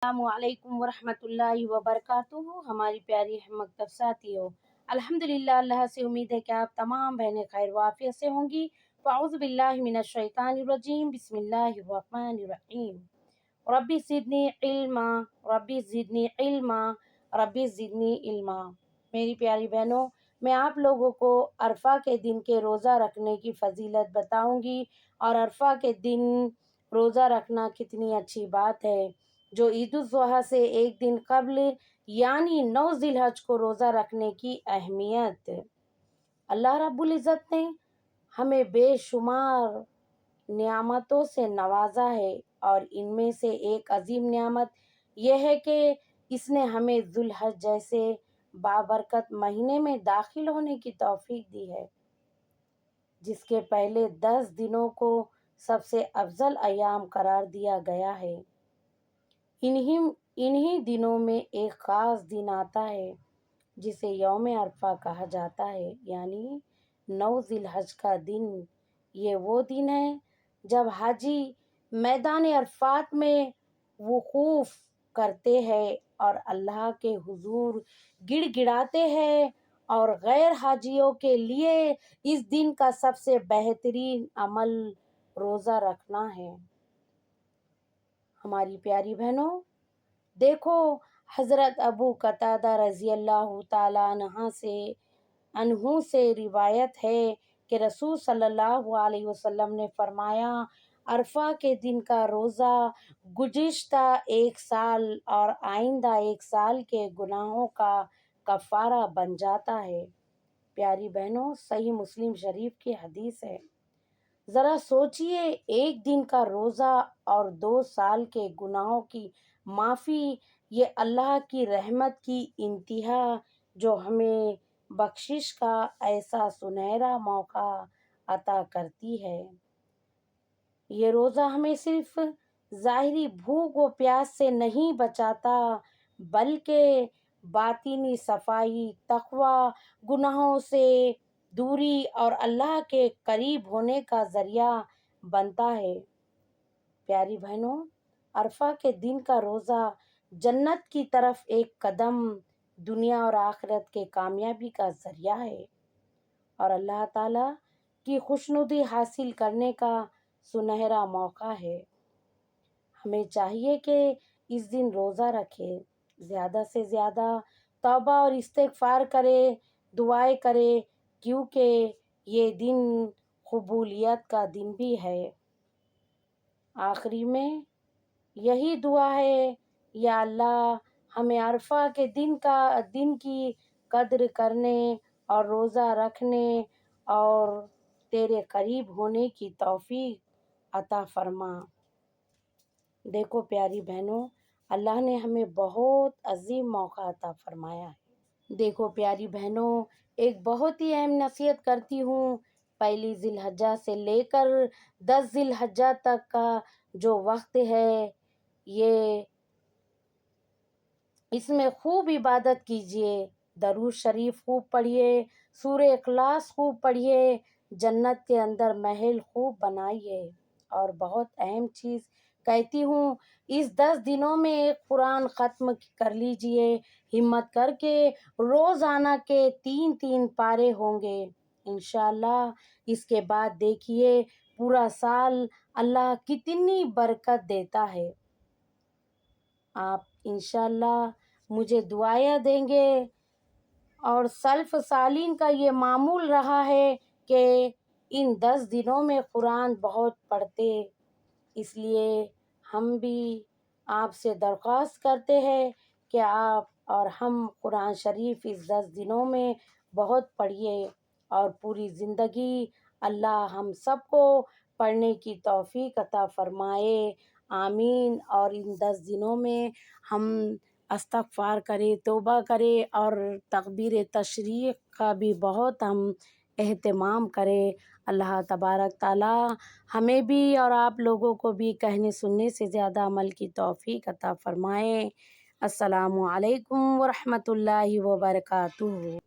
السلام علیکم ورحمۃ اللہ وبرکاتہ۔ ہماری پیاری مکتب ساتھیو، الحمدللہ اللہ سے امید ہے کہ آپ تمام بہنیں خیر وعافیت سے ہوں گی۔ فاعوذ باللہ من الشیطان الرجیم، بسم اللہ الرحمن الرحیم۔ ربی زدنی علما، ربی زدنی علما، ربی زدنی علما۔ میری پیاری بہنوں، میں آپ لوگوں کو عرفہ کے دن کے روزہ رکھنے کی فضیلت بتاؤں گی، اور عرفہ کے دن روزہ رکھنا کتنی اچھی بات ہے۔ جو عید الاضحیٰ سے ایک دن قبل یعنی 9 ذی الحج کو روزہ رکھنے کی اہمیت۔ اللہ رب العزت نے ہمیں بے شمار نعمتوں سے نوازا ہے، اور ان میں سے ایک عظیم نعمت یہ ہے کہ اس نے ہمیں ذی الحج جیسے بابرکت مہینے میں داخل ہونے کی توفیق دی ہے، جس کے پہلے 10 دنوں کو سب سے افضل ایام قرار دیا گیا ہے۔ انہی دنوں میں ایک خاص دن آتا ہے جسے یوم عرفہ کہا جاتا ہے، یعنی 9 ذی الحج کا دن۔ یہ وہ دن ہے جب حاجی میدان عرفات میں وقوف کرتے ہیں اور اللہ کے حضور گڑ گڑاتے ہیں، اور غیر حاجیوں کے لیے اس دن کا سب سے بہترین عمل روزہ رکھنا ہے۔ ہماری پیاری بہنوں، دیکھو، حضرت ابو قتادہ رضی اللہ تعالیٰ عنہ سے روایت ہے کہ رسول صلی اللہ علیہ وسلم نے فرمایا، عرفہ کے دن کا روزہ گزشتہ 1 سال اور آئندہ 1 سال کے گناہوں کا کفارہ بن جاتا ہے۔ پیاری بہنوں، صحیح مسلم شریف کی حدیث ہے۔ ذرا سوچئے، 1 دن کا روزہ اور 2 سال کے گناہوں کی معافی، یہ اللہ کی رحمت کی انتہا جو ہمیں بخشش کا ایسا سنہرا موقع عطا کرتی ہے۔ یہ روزہ ہمیں صرف ظاہری بھوک و پیاس سے نہیں بچاتا، بلکہ باطنی صفائی، تقویٰ، گناہوں سے دوری اور اللہ کے قریب ہونے کا ذریعہ بنتا ہے۔ پیاری بہنوں، عرفہ کے دن کا روزہ جنت کی طرف ایک قدم، دنیا اور آخرت کے کامیابی کا ذریعہ ہے، اور اللہ تعالیٰ کی خوشنودی حاصل کرنے کا سنہرا موقع ہے۔ ہمیں چاہیے کہ اس دن روزہ رکھے، زیادہ سے زیادہ توبہ اور استغفار کرے، دعائیں کرے، کیونکہ یہ دن قبولیت کا دن بھی ہے۔ آخری میں یہی دعا ہے، یا اللہ، ہمیں عرفہ کے دن کی قدر کرنے اور روزہ رکھنے اور تیرے قریب ہونے کی توفیق عطا فرما۔ دیکھو پیاری بہنوں، اللہ نے ہمیں بہت عظیم موقع عطا فرمایا ہے۔ دیکھو پیاری بہنوں، ایک بہت ہی اہم نصیحت کرتی ہوں، پہلی ذی الحجہ سے لے کر 10 ذی الحجہ تک کا جو وقت ہے، اس میں خوب عبادت کیجیے، درود شریف خوب پڑھیے، سورہ اخلاص خوب پڑھیے، جنت کے اندر محل خوب بنائیے، اور بہت اہم چیز کہتی ہوں، اس 10 دنوں میں ایک قرآن ختم کر لیجیے، ہمت کر کے۔ روزانہ کے 3 پارے ہوں گے انشاءاللہ۔ اس کے بعد دیکھیے پورا سال اللہ کتنی برکت دیتا ہے۔ آپ انشاءاللہ مجھے دعائیں دیں گے، اور سلف صالحین کا یہ معمول رہا ہے کہ ان 10 دنوں میں قرآن بہت پڑھتے، اس لیے ہم بھی آپ سے درخواست کرتے ہیں کہ آپ اور ہم قرآن شریف اس 10 دنوں میں بہت پڑھیے، اور پوری زندگی اللہ ہم سب کو پڑھنے کی توفیق عطا فرمائے، آمین۔ اور ان 10 دنوں میں ہم استغفار کرے، توبہ کرے، اور تکبیر تشریق کا بھی بہت ہم اہتمام کرے۔ اللہ تبارک تعالیٰ ہمیں بھی اور آپ لوگوں کو بھی کہنے سننے سے زیادہ عمل کی توفیق عطا فرمائے۔ السلام علیکم ورحمۃ اللہ وبرکاتہ۔